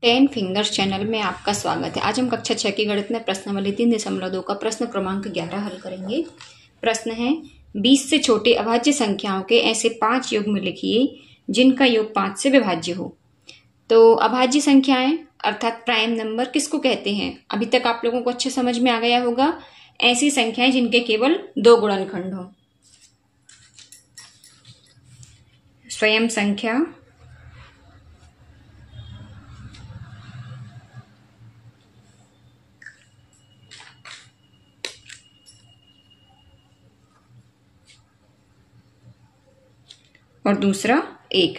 10 fingers channel में आपका स्वागत है। आज हम कक्षा 6 की गणित में प्रश्नावली 3.2 का प्रश्न क्रमांक 11 हल करेंगे। प्रश्न है 20 से छोटी अभाज्य संख्याओं के ऐसे 5 युग्म लिखिए जिनका योग 5 से विभाज्य हो। तो अभाज्य संख्याएं अर्थात प्राइम नंबर किसको कहते हैं, अभी तक आप लोगों को अच्छे समझ में आ गया होगा। ऐसी संख्याएं जिनके केवल 2 गुणनखंड हो। स्वयं संख्या, और दूसरा 1।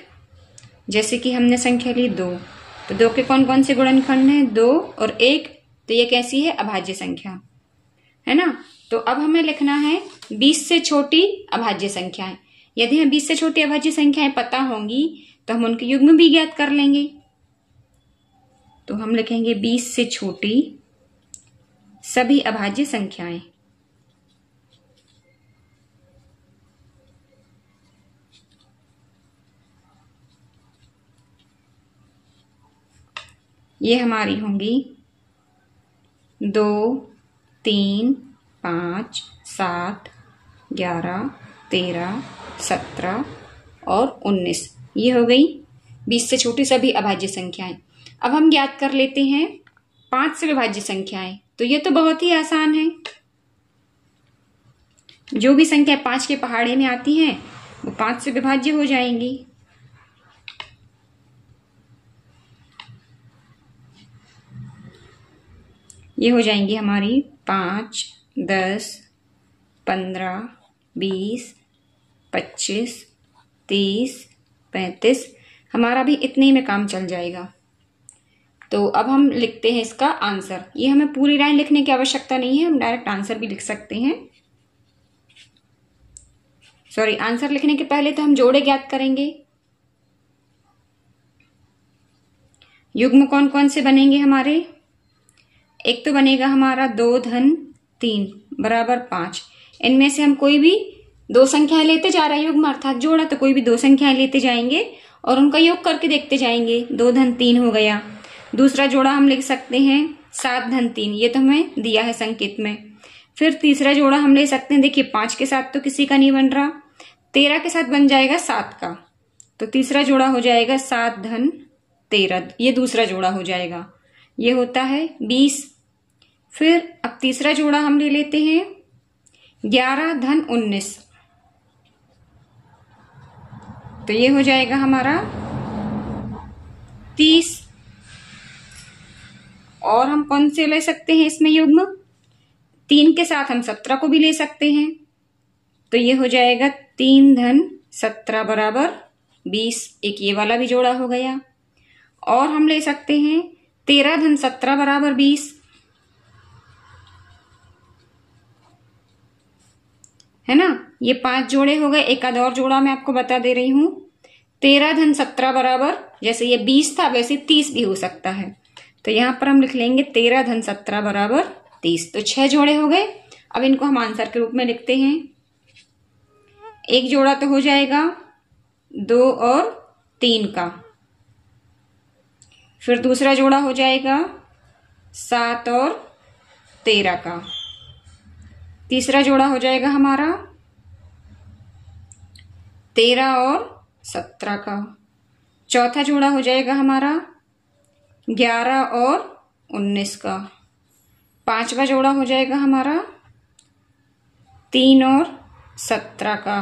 जैसे कि हमने संख्या ली 2, तो 2 के कौन कौन से गुणनखंड हैं, 2 और 1। तो ये कैसी है, अभाज्य संख्या है ना। तो अब हमें लिखना है 20 से छोटी अभाज्य संख्याएं। यदि हमें 20 से छोटी अभाज्य संख्याएं पता होंगी तो हम उनके युग्म भी ज्ञात कर लेंगे। तो हम लिखेंगे 20 से छोटी सभी अभाज्य संख्याएं। ये हमारी होंगी 2, 3, 5, 7, 11, 13, 17 और 19। ये हो गई 20 से छोटी सभी अभाज्य संख्याएं। अब हम ज्ञात कर लेते हैं 5 से विभाज्य संख्याएं। तो ये तो बहुत ही आसान है। जो भी संख्या 5 के पहाड़े में आती हैं वो 5 से विभाज्य हो जाएंगी। ये हो जाएंगी हमारी 5, 10, 15, 20, 25, 30, 35। हमारा भी इतने ही में काम चल जाएगा। तो अब हम लिखते हैं इसका आंसर। ये हमें पूरी लाइन लिखने की आवश्यकता नहीं है, हम डायरेक्ट आंसर भी लिख सकते हैं। सॉरी, आंसर लिखने के पहले तो हम जोड़े ज्ञात करेंगे। युग्म कौन कौन से बनेंगे हमारे, एक तो बनेगा हमारा 2 धन 3 बराबर 5। इनमें से हम कोई भी 2 संख्याएं लेते जा रहे हैं युग्म अर्थात जोड़ा, तो कोई भी 2 संख्याएं लेते जाएंगे और उनका योग करके देखते जाएंगे। 2 धन 3 हो गया। दूसरा जोड़ा हम लिख सकते हैं 7 धन 3, ये तो हमें दिया है संकेत में। फिर तीसरा जोड़ा हम ले सकते हैं, देखिए 5 के साथ तो किसी का नहीं बन रहा, 13 के साथ बन जाएगा 7 का। तो तीसरा जोड़ा हो जाएगा 7 धन 13, ये दूसरा जोड़ा हो जाएगा, ये होता है 20। फिर अब तीसरा जोड़ा हम ले लेते हैं 11 धन 19, तो ये हो जाएगा हमारा 30। और हम कौन से ले सकते हैं इसमें युग्म, 3 के साथ हम 17 को भी ले सकते हैं, तो ये हो जाएगा 3 धन 17 बराबर 20। एक ये वाला भी जोड़ा हो गया। और हम ले सकते हैं 13 धन 17 बराबर 20, है ना। ये 5 जोड़े हो गए। एक आध और जोड़ा मैं आपको बता दे रही हूं, 13 धन 17 बराबर, जैसे ये 20 था वैसे 30 भी हो सकता है। तो यहां पर हम लिख लेंगे 13 धन 17 बराबर 30। तो 6 जोड़े हो गए। अब इनको हम आंसर के रूप में लिखते हैं। एक जोड़ा तो हो जाएगा 2 और 3 का। फिर दूसरा जोड़ा हो जाएगा 7 और 13 का। तीसरा जोड़ा हो जाएगा हमारा 13 और 17 का। चौथा जोड़ा हो जाएगा हमारा 11 और 19 का। पांचवा जोड़ा हो जाएगा हमारा 3 और 17 का।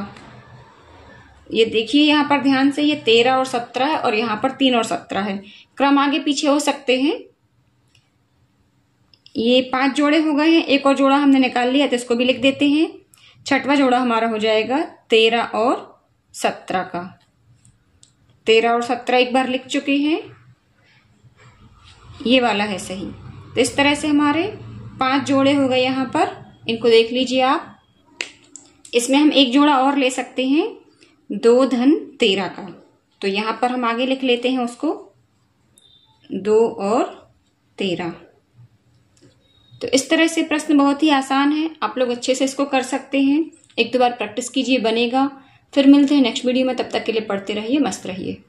ये देखिए यहां पर ध्यान से, ये 13 और 17 है और यहां पर 3 और 17 है। क्रम आगे पीछे हो सकते हैं। ये 5 जोड़े हो गए हैं। एक और जोड़ा हमने निकाल लिया तो इसको भी लिख देते हैं। छठवां जोड़ा हमारा हो जाएगा 13 और 17 का। 13 और 17 एक बार लिख चुके हैं, ये वाला है सही। तो इस तरह से हमारे 5 जोड़े हो गए यहां पर। इनको देख लीजिए आप। इसमें हम एक जोड़ा और ले सकते हैं 2 धन 13 का। तो यहां पर हम आगे लिख लेते हैं उसको 2 और 13। तो इस तरह से प्रश्न बहुत ही आसान है, आप लोग अच्छे से इसको कर सकते हैं। एक दो बार प्रैक्टिस कीजिए, बनेगा। फिर मिलते हैं नेक्स्ट वीडियो में, तब तक के लिए पढ़ते रहिए, मस्त रहिए।